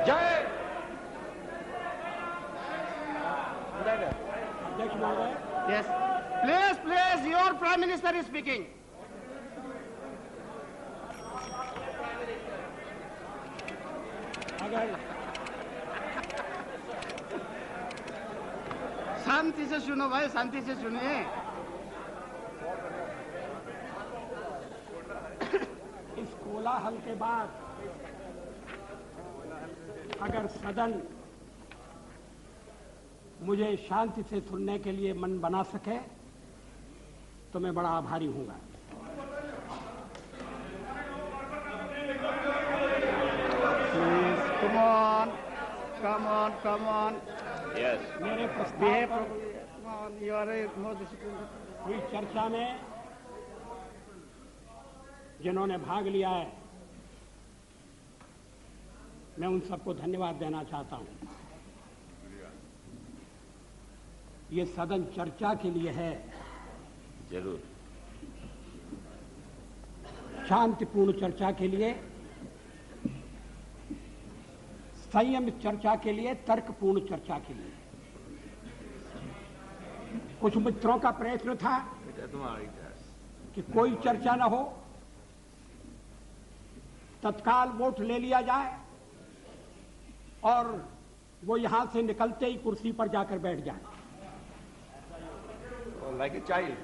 जय Yes. Please, your Prime Minister is speaking. शांति से सुनो भाई, शांति से सुनिए। इस कोलाहल के बाद अगर सदन मुझे शांति से सुनने के लिए मन बना सके तो मैं बड़ा आभारी हूंगा। Come on. यस मेरे प्रस्ताव पर You are more disciplined. हुई चर्चा में जिन्होंने भाग लिया है, मैं उन सबको धन्यवाद देना चाहता हूं। ये सदन चर्चा के लिए है, जरूर शांतिपूर्ण चर्चा के लिए, संयमित चर्चा के लिए, तर्कपूर्ण चर्चा के लिए। कुछ मित्रों का प्रयत्न था कि कोई चर्चा न हो, तत्काल वोट ले लिया जाए और वो यहां से निकलते ही कुर्सी पर जाकर बैठ जाए। Like a child.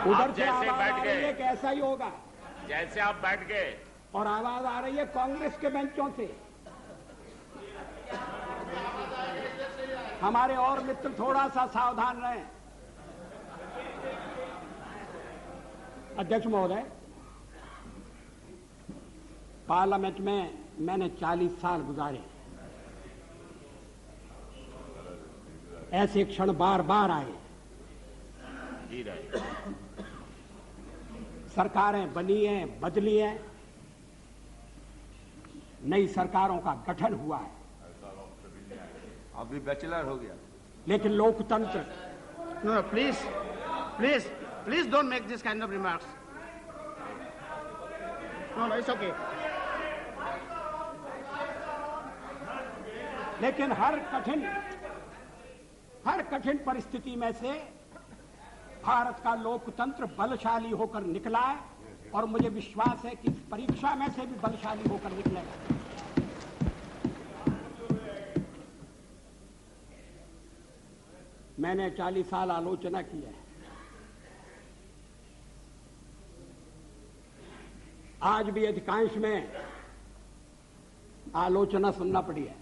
उधर से जैसे आवाज बैठ आ गए। रही है कि ऐसा ही होगा, जैसे आप बैठ गए और आवाज आ रही है कांग्रेस के बेंचों से। हमारे और मित्र थोड़ा सा सावधान रहें। अध्यक्ष महोदय, पार्लियामेंट में मैंने 40 साल गुजारे। ऐसे क्षण बार बार आए। जी रहे। सरकारें बनी हैं, बदली हैं, नई सरकारों का गठन हुआ है, अभी बैचलर हो गया। लेकिन लोकतंत्र No, please don't make this kind of remarks. No, it's okay. लेकिन हर कठिन परिस्थिति में से भारत का लोकतंत्र बलशाली होकर निकला है और मुझे विश्वास है कि इस परीक्षा में से भी बलशाली होकर निकलेगा। मैंने 40 साल आलोचना की है। आज भी अधिकांश में आलोचना सुनना पड़ी है।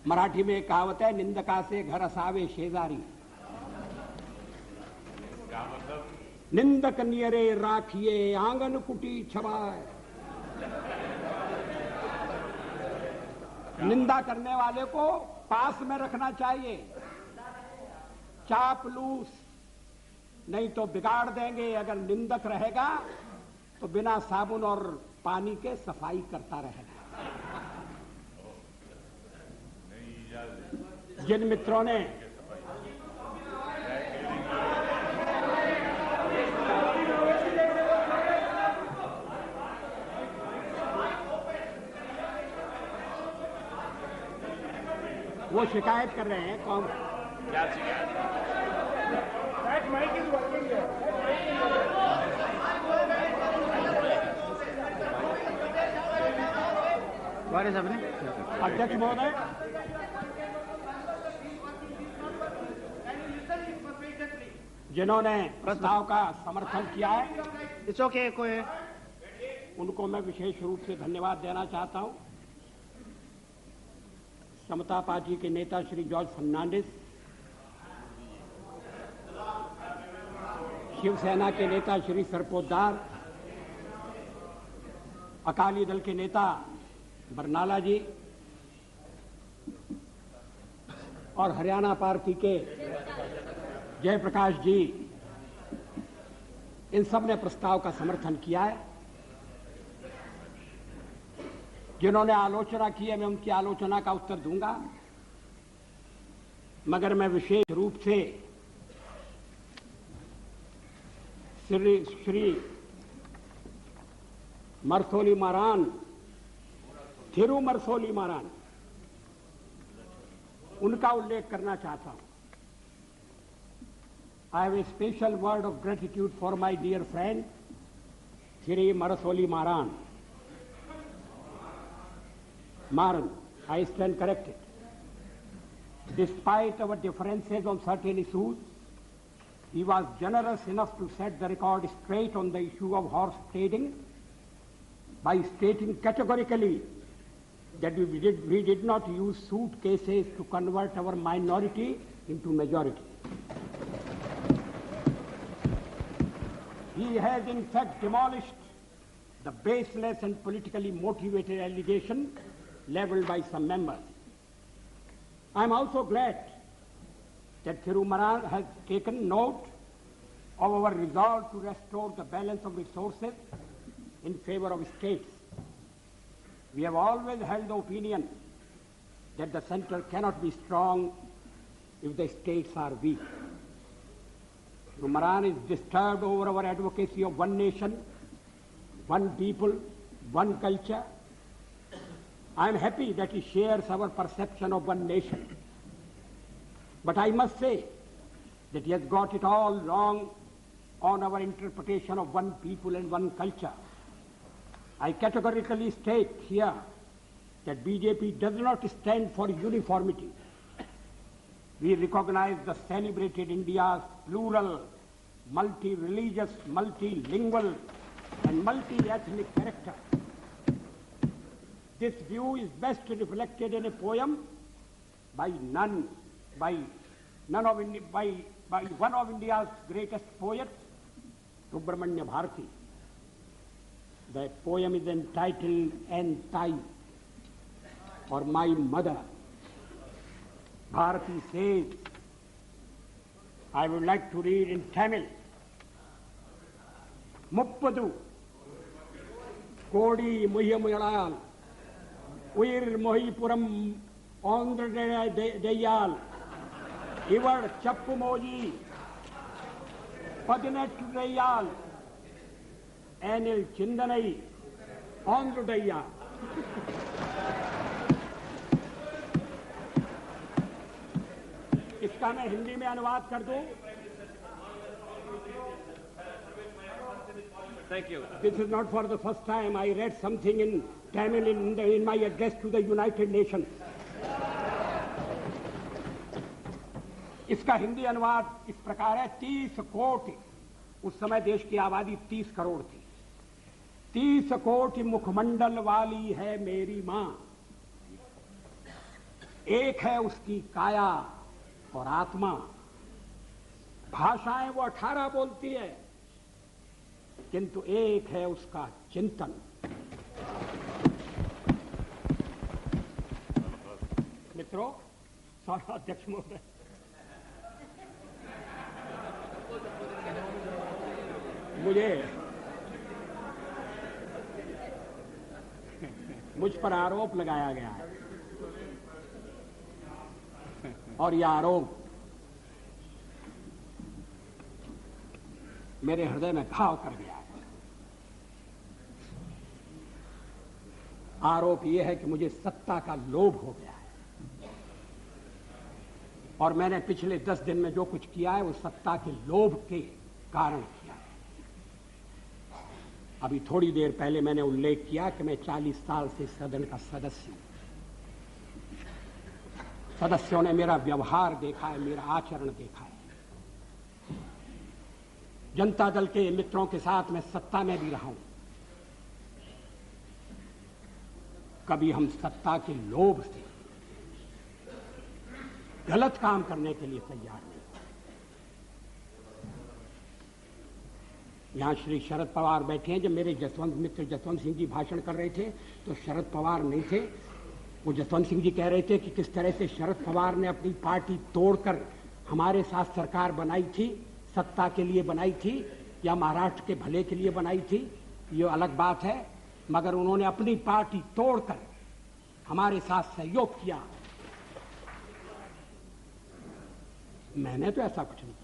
मराठी में एक कहावत है, निंदका से घर असावे शेजारी। निंदक नियरे राखिए आंगन कुटी छवाए। निंदा करने वाले को पास में रखना चाहिए, चापलूस नहीं तो बिगाड़ देंगे। अगर निंदक रहेगा तो बिना साबुन और पानी के सफाई करता रहेगा। जिन मित्रों ने वो शिकायत कर रहे हैं, कौन? क्या शिकायत? What is happening? अध्यक्ष महोदय, जिन्होंने प्रस्ताव का समर्थन किया है, It's okay, कोई उनको मैं विशेष रूप से धन्यवाद देना चाहता हूं। समता पार्टी के नेता श्री जॉर्ज फर्नांडिस, शिवसेना के नेता श्री सरपोतदार, अकाली दल के नेता बरनाला जी और हरियाणा पार्टी के जयप्रकाश जी, इन सब ने प्रस्ताव का समर्थन किया है। जिन्होंने आलोचना की है, मैं उनकी आलोचना का उत्तर दूंगा, मगर मैं विशेष रूप से श्री मरसोली मारान, थिरु मरसोली मारान, उनका उल्लेख करना चाहता हूं। I have a special word of gratitude for my dear friend, Thiri Marasoli Maran. Maran, I stand corrected. Despite our differences on certain issues, he was generous enough to set the record straight on the issue of horse trading by stating categorically that we did not use suitcases to convert our minority into majority. He has in fact demolished the baseless and politically motivated allegation leveled by some members. I am also glad that Thiru Maran has taken note of our resolve to restore the balance of resources in favor of states. We have always held the opinion that the center cannot be strong if the states are weak. Thiru Maran is disturbed over our advocacy of one nation, one people, one culture. I am happy that he shares our perception of one nation. But I must say that he has got it all wrong on our interpretation of one people and one culture. I categorically state here that BJP does not stand for uniformity. We recognize the celebrated India's plural, multi-religious, multilingual, and multi-ethnic character. This view is best reflected in a poem by one of India's greatest poets, Subramanya Bharati. The poem is entitled Entai, or My Mother. Bharati says, I would like to read in Tamil. Muppadu Kodi Muhyamuyalayal Uir Mohipuram Andra Deyal Ivar Chappumoji Padinet Deyal Anil Chindanai Andra Deyal. इसका मैं हिंदी में अनुवाद कर दूं. Thank you. This is not for the first time. I read something in Tamil in my address to the United Nations. इसका हिंदी अनुवाद इस प्रकार है. 30 कोटि, उस समय देश की आबादी 30 करोड़ थी. 30 कोटि मुखमंडल वाली है मेरी मां. एक है उसकी काया और आत्मा. भाषाएं वो 18 बोलती है, किंतु एक है उसका चिंतन. मित्रों, सौरा अध्यक्ष महोदय, मुझ पर आरोप लगाया गया है और यह आरोप मेरे हृदय में घाव कर गया है. आरोप यह है कि मुझे सत्ता का लोभ हो गया है और मैंने पिछले 10 दिन में जो कुछ किया है वो सत्ता के लोभ के कारण किया है. अभी थोड़ी देर पहले मैंने उल्लेख किया कि मैं 40 साल से सदन का सदस्य हूं. सदस्यों ने मेरा व्यवहार देखा है, मेरा आचरण देखा है. जनता दल के मित्रों के साथ मैं सत्ता में भी रहा हूं. कभी हम सत्ता के लोभ से गलत काम करने के लिए तैयार नहीं. यहां श्री शरद पवार बैठे हैं. जब मेरे मित्र जसवंत सिंह जी भाषण कर रहे थे तो शरद पवार नहीं थे. वो जसवंत सिंह जी कह रहे थे कि किस तरह से शरद पवार ने अपनी पार्टी तोड़कर हमारे साथ सरकार बनाई थी, सत्ता के लिए बनाई थी या महाराष्ट्र के भले के लिए बनाई थी, ये अलग बात है, मगर उन्होंने अपनी पार्टी तोड़कर हमारे साथ सहयोग किया. मैंने तो ऐसा कुछ नहीं किया.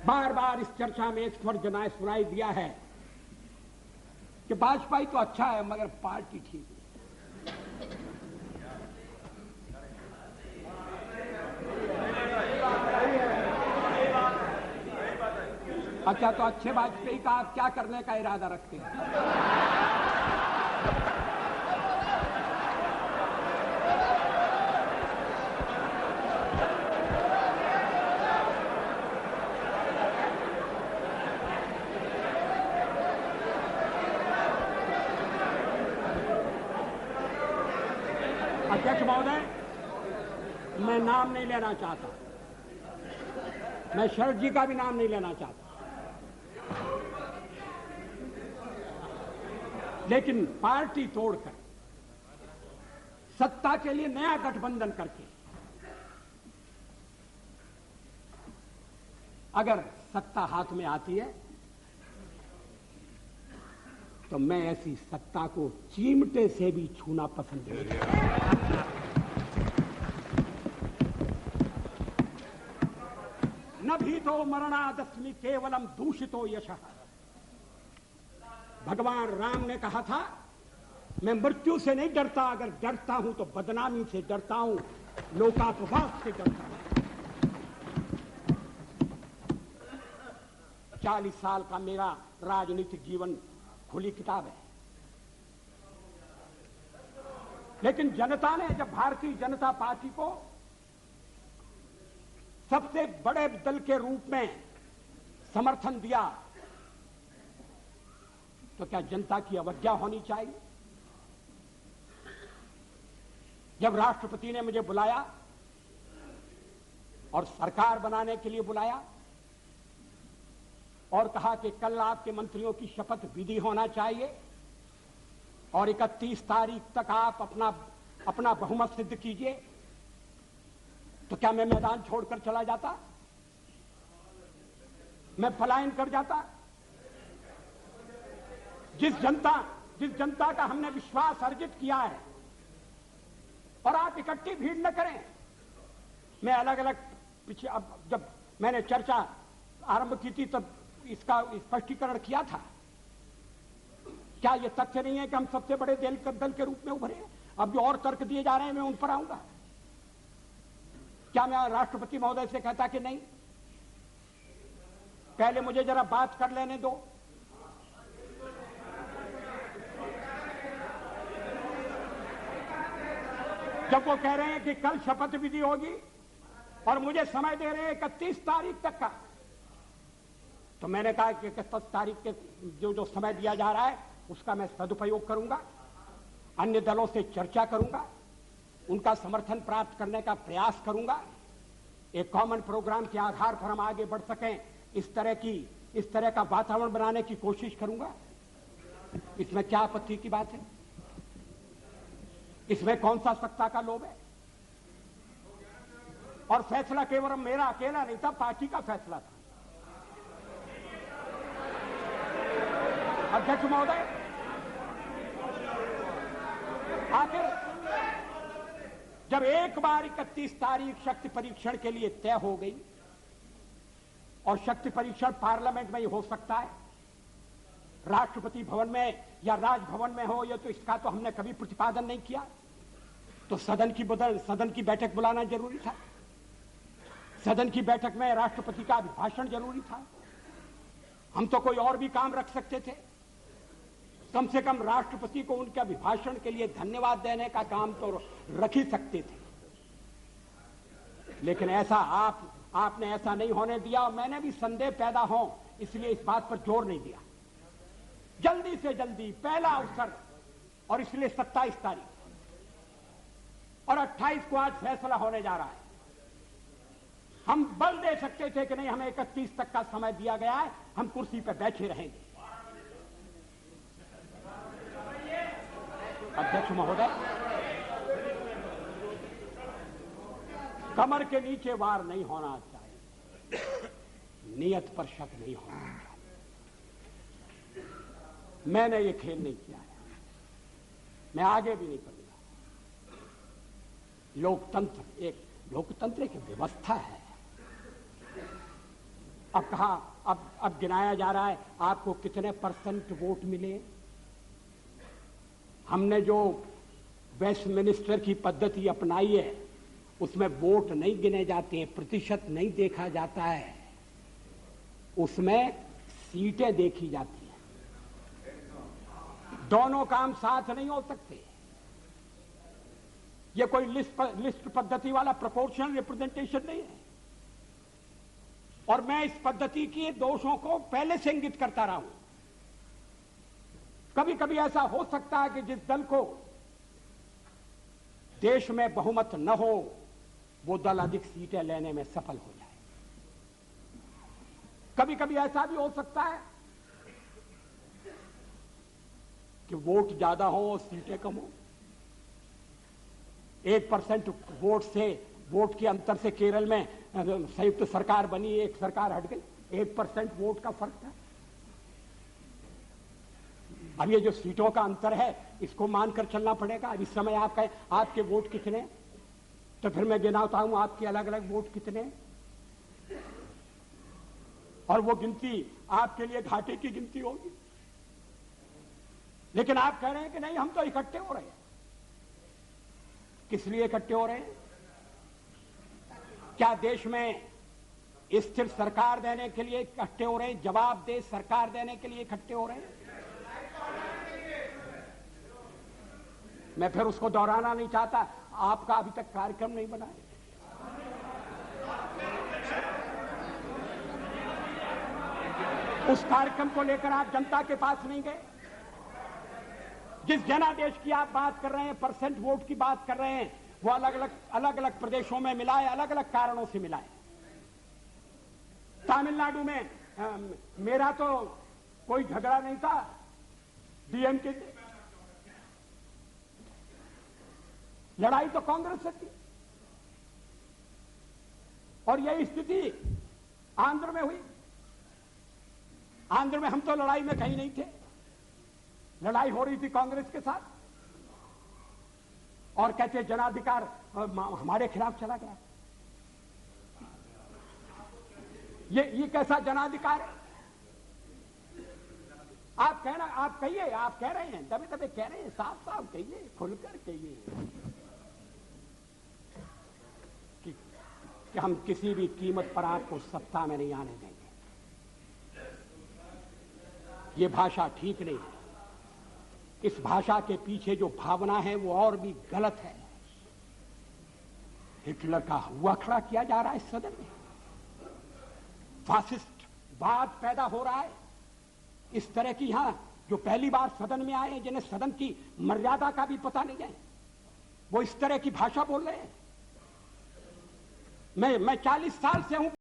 बार बार इस चर्चा में स्वर जनाए सुनाई दिया है कि वाजपेयी तो अच्छा है मगर पार्टी ठीक नहीं। अच्छा, तो अच्छे वाजपेयी का आप क्या करने का इरादा रखते हैं? अध्यक्ष महोदय, मैं नाम नहीं लेना चाहता, मैं शरद जी का भी नाम नहीं लेना चाहता, लेकिन पार्टी तोड़कर सत्ता के लिए नया गठबंधन करके अगर सत्ता हाथ में आती है तो मैं ऐसी सत्ता को चिमटे से भी छूना पसंद नहीं करता। न भी तो मरणादस्मि केवलम दूषितो यशः। भगवान राम ने कहा था, मैं मृत्यु से नहीं डरता, अगर डरता हूं तो बदनामी से डरता हूं, लोकापवाद से डरता हूं। 40 साल का मेरा राजनीतिक जीवन खुली किताब है, लेकिन जनता ने जब भारतीय जनता पार्टी को सबसे बड़े दल के रूप में समर्थन दिया तो क्या जनता की अवज्ञा होनी चाहिए? जब राष्ट्रपति ने मुझे बुलाया और सरकार बनाने के लिए बुलाया और कहा कि कल आपके मंत्रियों की शपथ विधि होना चाहिए और 31 तारीख तक आप अपना बहुमत सिद्ध कीजिए, तो क्या मैं मैदान छोड़कर चला जाता? मैं पलायन कर जाता? जिस जनता का हमने विश्वास अर्जित किया है, और आप इकट्ठी भीड़ न करें। मैं अलग अलग पीछे, अब जब मैंने चर्चा आरंभ की थी तब इसका स्पष्टीकरण किया था। क्या यह तथ्य नहीं है कि हम सबसे बड़े दल के रूप में उभरे? अब जो और तर्क दिए जा रहे हैं मैं उन पर आऊंगा। क्या मैं राष्ट्रपति महोदय से कहता कि नहीं, पहले मुझे जरा बात कर लेने दो, जब वो कह रहे हैं कि कल शपथ विधि होगी और मुझे समय दे रहे हैं 31 तारीख तक का, तो मैंने कहा कि 31 तारीख के जो समय दिया जा रहा है उसका मैं सदुपयोग करूंगा, अन्य दलों से चर्चा करूंगा, उनका समर्थन प्राप्त करने का प्रयास करूंगा, एक कॉमन प्रोग्राम के आधार पर हम आगे बढ़ सकें, इस तरह का वातावरण बनाने की कोशिश करूंगा। इसमें क्या आपत्ति की बात है? इसमें कौन सा सत्ता का लोभ है? और फैसला केवल मेरा अकेला नहीं था, पार्टी का फैसला था। अध्यक्ष महोदय, आखिर जब एक बार 31 तारीख शक्ति परीक्षण के लिए तय हो गई, और शक्ति परीक्षण पार्लियामेंट में ही हो सकता है, राष्ट्रपति भवन में या राजभवन में हो, ये तो इसका तो हमने कभी प्रतिपादन नहीं किया। तो सदन की बैठक बुलाना जरूरी था, सदन की बैठक में राष्ट्रपति का अभिभाषण जरूरी था। हम तो कोई और भी काम रख सकते थे, कम से कम राष्ट्रपति को उनके अभिभाषण के लिए धन्यवाद देने का काम तो रख ही सकते थे। लेकिन ऐसा आपने ऐसा नहीं होने दिया, और मैंने भी संदेह पैदा हो इसलिए इस बात पर जोर नहीं दिया। जल्दी से जल्दी पहला अवसर, और इसलिए 27 तारीख और 28 को आज फैसला होने जा रहा है। हम बल दे सकते थे कि नहीं, हमें 31 तक का समय दिया गया है, हम कुर्सी पर बैठे रहेंगे। अध्यक्ष महोदय, कमर के नीचे वार नहीं होना चाहिए, नियत पर शक नहीं होना चाहिए। मैंने ये खेल नहीं किया है, मैं आगे भी नहीं करूंगा। लोकतंत्र एक व्यवस्था है, अब कहा, अब गिनाया जा रहा है आपको कितने % वोट मिले। हमने जो वेस्टमिनिस्टर की पद्धति अपनाई है उसमें वोट नहीं गिने जाते हैं, प्रतिशत नहीं देखा जाता है, उसमें सीटें देखी जाती हैं। दोनों काम साथ नहीं हो सकते। ये कोई लिस्ट पद्धति वाला प्रोपोर्शनल रिप्रेजेंटेशन नहीं है। और मैं इस पद्धति के दोषों को पहले से इंगित करता रहा हूं। कभी कभी ऐसा हो सकता है कि जिस दल को देश में बहुमत न हो वो दल अधिक सीटें लेने में सफल हो जाए। कभी कभी ऐसा भी हो सकता है कि वोट ज्यादा हो और सीटें कम हो। 1% वोट के अंतर से केरल में संयुक्त सरकार बनी, एक सरकार हट गई। 1% वोट का फर्क था। अब ये जो सीटों का अंतर है इसको मानकर चलना पड़ेगा। अब इस समय आप कहें आपके वोट कितने, तो फिर मैं गिनाता हूं आपके अलग अलग वोट कितने, और वो गिनती आपके लिए घाटे की गिनती होगी। लेकिन आप कह रहे हैं कि नहीं, हम तो इकट्ठे हो रहे हैं। किस लिए इकट्ठे हो रहे हैं? क्या देश में स्थिर सरकार देने के लिए इकट्ठे हो रहे हैं? जवाबदेह सरकार देने के लिए इकट्ठे हो रहे हैं? मैं फिर उसको दोहराना नहीं चाहता। आपका अभी तक कार्यक्रम नहीं बना है। उस कार्यक्रम को लेकर आप जनता के पास नहीं गए। जिस जनादेश की आप बात कर रहे हैं, % वोट की बात कर रहे हैं, वो अलग अलग प्रदेशों में मिला है, अलग अलग कारणों से मिला है। तमिलनाडु में मेरा तो कोई झगड़ा नहीं था डीएमके से, लड़ाई तो कांग्रेस से थी। और यही स्थिति आंध्र में हुई। आंध्र में हम तो लड़ाई में कहीं नहीं थे, लड़ाई हो रही थी कांग्रेस के साथ, और कहते जनाधिकार हमारे खिलाफ चला गया। ये कैसा जनाधिकार है? आप कहिए, आप कह रहे हैं, दबे दबे कह रहे हैं, साफ साफ कहिए, खुलकर कहिए कि हम किसी भी कीमत पर आपको सत्ता में नहीं आने देंगे। ये भाषा ठीक नहीं है। इस भाषा के पीछे जो भावना है वो और भी गलत है। हिटलर का हुआ खड़ा किया जा रहा है इस सदन में। फासिस्ट वाद पैदा हो रहा है। इस तरह की यहां जो पहली बार सदन में आए, जिन्हें सदन की मर्यादा का भी पता नहीं है, वो इस तरह की भाषा बोल रहे हैं। मैं 40 साल से हूं